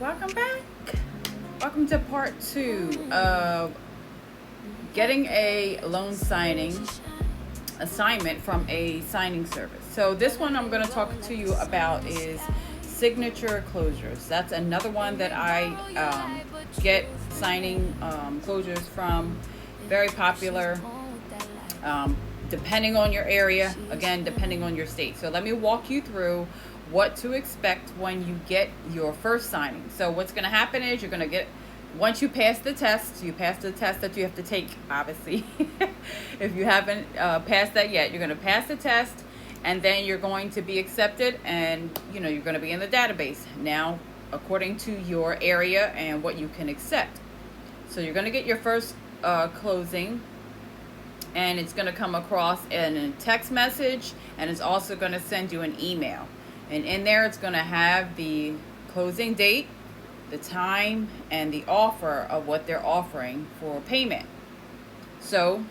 Welcome back. Welcome to part 2 of getting a loan signing assignment from a signing service. So this one I'm going to talk to you about is signature closures. That's another one that I get signing closures from. Very popular. Depending on your area, again, depending on your state. So let me walk you through what to expect when you get your first signing. So what's going to happen is you're going to get, once you pass the test, you pass the test that you have to take, obviously. If you haven't passed that yet, you're going to pass the test, and then you're going to be accepted, and you're going to be in the database now according to your area and what you can accept. So you're going to get your first closing, and it's going to come across in a text message, and it's also going to send you an email. And in there, it's going to have the closing date, the time, and the offer of what they're offering for payment. So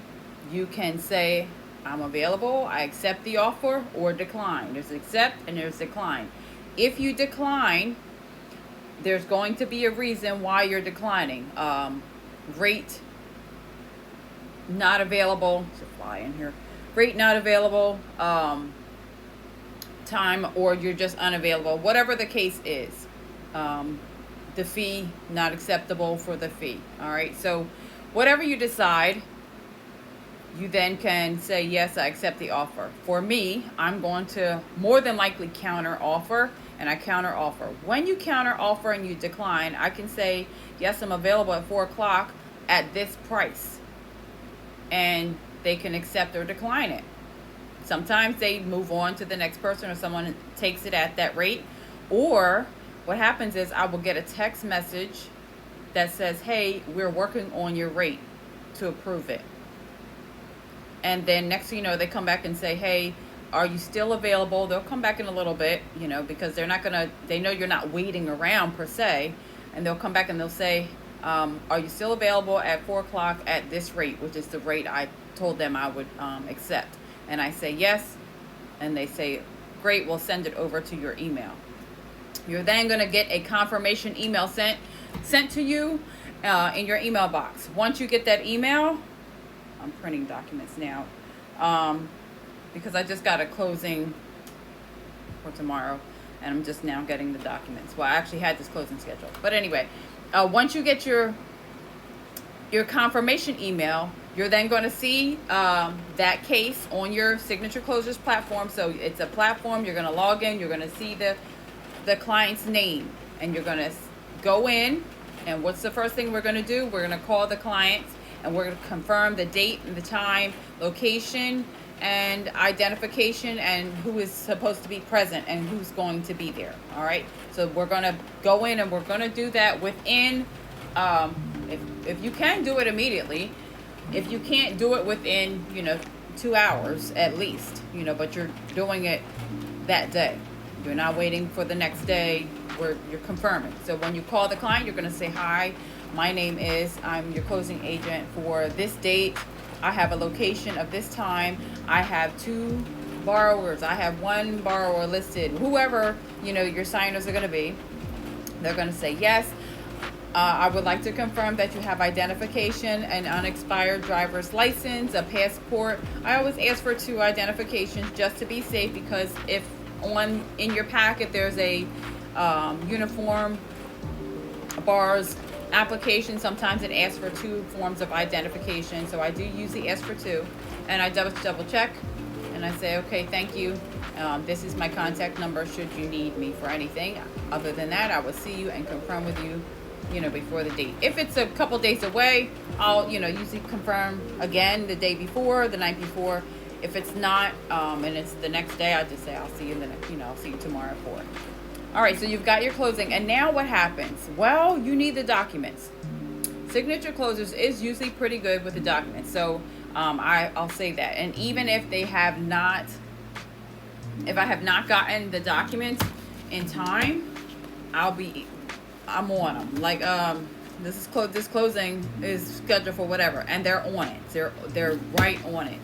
you can say, I'm available, I accept the offer, or decline. There's accept and there's decline. If you decline, there's going to be a reason why you're declining. Rate not available. There's a fly in here. Rate not available. Time, or you're just unavailable. Whatever the case is. The fee not acceptable for the fee. All right. So whatever you decide, you then can say, yes, I accept the offer. For me, I'm going to more than likely counter offer, and I counter offer. When you counter offer and you decline, I can say, yes, I'm available at 4:00 at this price. And they can accept or decline it. Sometimes they move on to the next person, or someone takes it at that rate. Or what happens is I will get a text message that says, hey, we're working on your rate to approve it. And then next thing you know, they come back and say, hey, are you still available? They'll come back in a little bit, because they know you're not waiting around per se. And they'll come back and they'll say, are you still available at 4:00 at this rate, which is the rate I told them I would accept. And I say yes, and they say, great, we'll send it over to your email. You're then going to get a confirmation email sent to you in your email box. Once you get that email, I'm printing documents now because I just got a closing for tomorrow, and I'm just now getting the documents. Well, I actually had this closing scheduled. But anyway, once you get your confirmation email, you're then going to see that case on your signature closures platform. So it's a platform. You're going to log in. You're going to see the client's name, and you're going to go in. And what's the first thing we're going to do? We're going to call the clients, and we're going to confirm the date and the time, location, and identification, and who is supposed to be present and who's going to be there. All right. So we're going to go in, and we're going to do that within, if you can do it immediately. If you can't do it within, 2 hours at least, but you're doing it that day. You're not waiting for the next day where you're confirming. So when you call the client, you're going to say, hi, my name is, I'm your closing agent for this date. I have a location of this time. I have 2 borrowers. I have 1 borrower listed. Whoever, your signers are going to be, they're going to say, yes, I would like to confirm that you have identification, an unexpired driver's license, a passport. I always ask for 2 identifications just to be safe, because if in your packet there's a uniform bars application, sometimes it asks for 2 forms of identification. So I do usually ask for 2, and I double check, and I say, okay, thank you. This is my contact number should you need me for anything. Other than that, I will see you and confirm with you, before the date. If it's a couple days away, I'll, usually confirm again the day before, the night before. If it's not, and it's the next day, I just say, I'll see you I'll see you tomorrow at 4. All right, so you've got your closing, and now what happens? Well, you need the documents. Signature closers is usually pretty good with the documents. So I'll say that. And even if I have not gotten the documents in time, I'm on them. Like this closing is scheduled for whatever, and they're on it. They're right on it.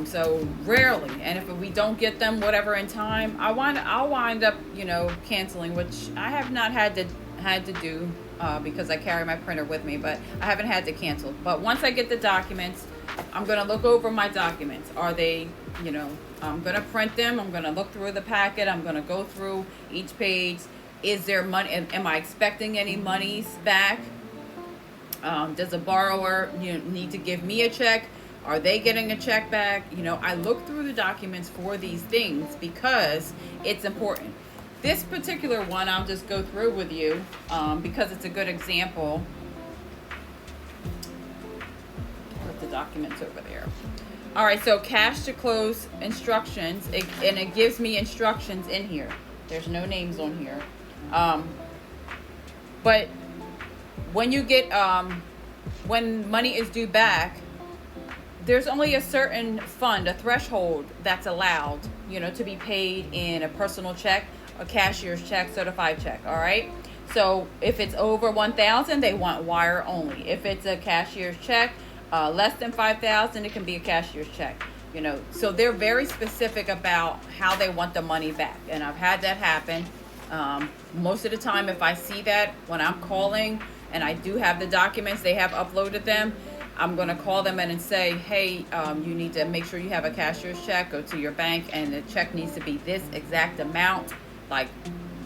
So rarely, and if we don't get them whatever in time, I'll wind up canceling, which I have not had to had to do because I carry my printer with me, but I haven't had to cancel. But once I get the documents, I'm going to look over my documents. Are they, I'm going to print them. I'm going to look through the packet. I'm going to go through each page. Is there money? Am I expecting any monies back? Does a borrower need to give me a check? Are they getting a check back? I look through the documents for these things because it's important. This particular one I'll just go through with you because it's a good example. Put the documents over there. All right, so cash to close instructions, and it gives me instructions in here. There's no names on here. But when you get, when money is due back, there's only a certain fund, a threshold that's allowed, to be paid in a personal check, a cashier's check, certified check, all right? So if it's over $1,000, they want wire only. If it's a cashier's check, less than $5,000, it can be a cashier's check, So they're very specific about how they want the money back, and I've had that happen. Most of the time, if I see that when I'm calling and I do have the documents, they have uploaded them, I'm going to call them in and say, hey, you need to make sure you have a cashier's check. Go to your bank, and the check needs to be this exact amount, like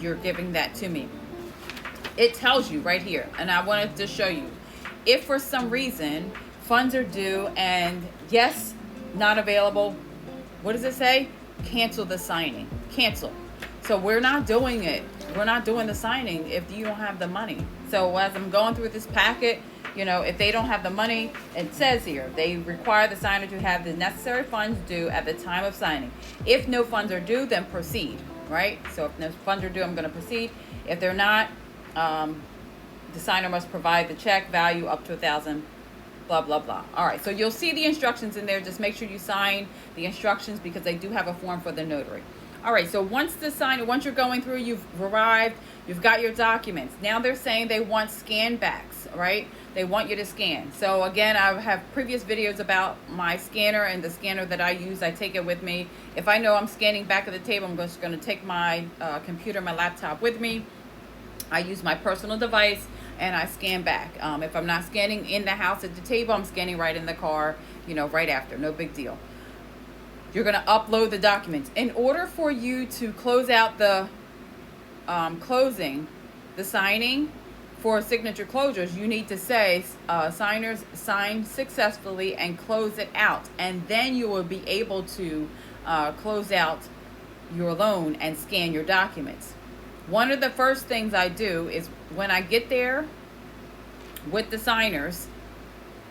you're giving that to me. It tells you right here, and I wanted to show you. If for some reason funds are due and yes, not available, what does it say? Cancel the signing. Cancel. So we're not doing it. We're not doing the signing if you don't have the money. So as I'm going through this packet, if they don't have the money, it says here, they require the signer to have the necessary funds due at the time of signing. If no funds are due, then proceed, right? So if no funds are due, I'm going to proceed. If they're not, the signer must provide the check value up to $1,000, blah, blah, blah. All right, so you'll see the instructions in there. Just make sure you sign the instructions because they do have a form for the notary. All right, so once you're going through, you've arrived, you've got your documents. Now they're saying they want scan backs, right? They want you to scan. So again, I have previous videos about my scanner and the scanner that I use. I take it with me. If I know I'm scanning back at the table, I'm just going to take my computer, my laptop with me. I use my personal device and I scan back. If I'm not scanning in the house at the table, I'm scanning right in the car, right after. No big deal. You're going to upload the documents. In order for you to close out the closing, the signing for signature closures, you need to say signers signed successfully and close it out. And then you will be able to close out your loan and scan your documents. One of the first things I do is when I get there with the signers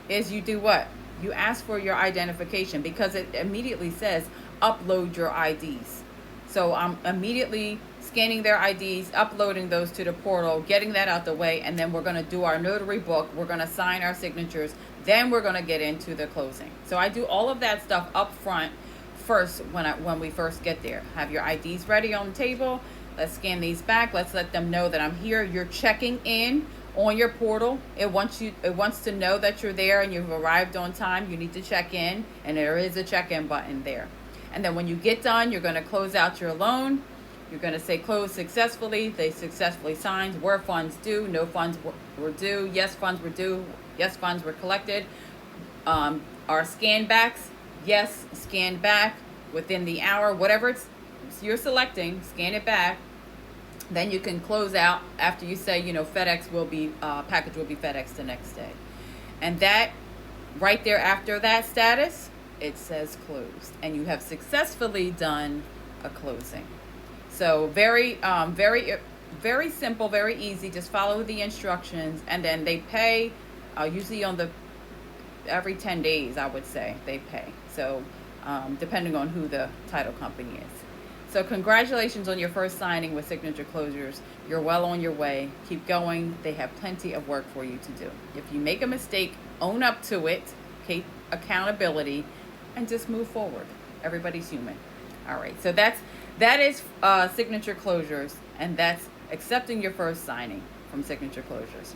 is you do what? You ask for your identification because it immediately says upload your IDs. So I'm immediately scanning their IDs, uploading those to the portal, getting that out the way, and then we're going to do our notary book. We're going to sign our signatures. Then we're going to get into the closing. So I do all of that stuff up front first when we first get there. Have your IDs ready on the table. Let's scan these back. Let's let them know that I'm here. You're checking in on your portal. It wants to know that you're there and you've arrived on time. You need to check in, and there is a check-in button there. And then when you get done, you're going to close out your loan. You're going to say close successfully. They successfully signed. Were funds due? No funds were due. Yes, funds were due. Yes, funds were collected. Are scan backs? Yes, scan back within the hour. Whatever you're selecting, scan it back. Then you can close out after you say, FedEx will be, package will be FedEx the next day. And that, right there after that status, it says closed. And you have successfully done a closing. So very simple, very easy. Just follow the instructions. And then they pay, usually every 10 days, I would say, they pay. So depending on who the title company is. So congratulations on your first signing with Signature Closures. You're well on your way. Keep going. They have plenty of work for you to do. If you make a mistake, own up to it, take accountability, and just move forward. Everybody's human. All right. So that is Signature Closures, and that's accepting your first signing from Signature Closures.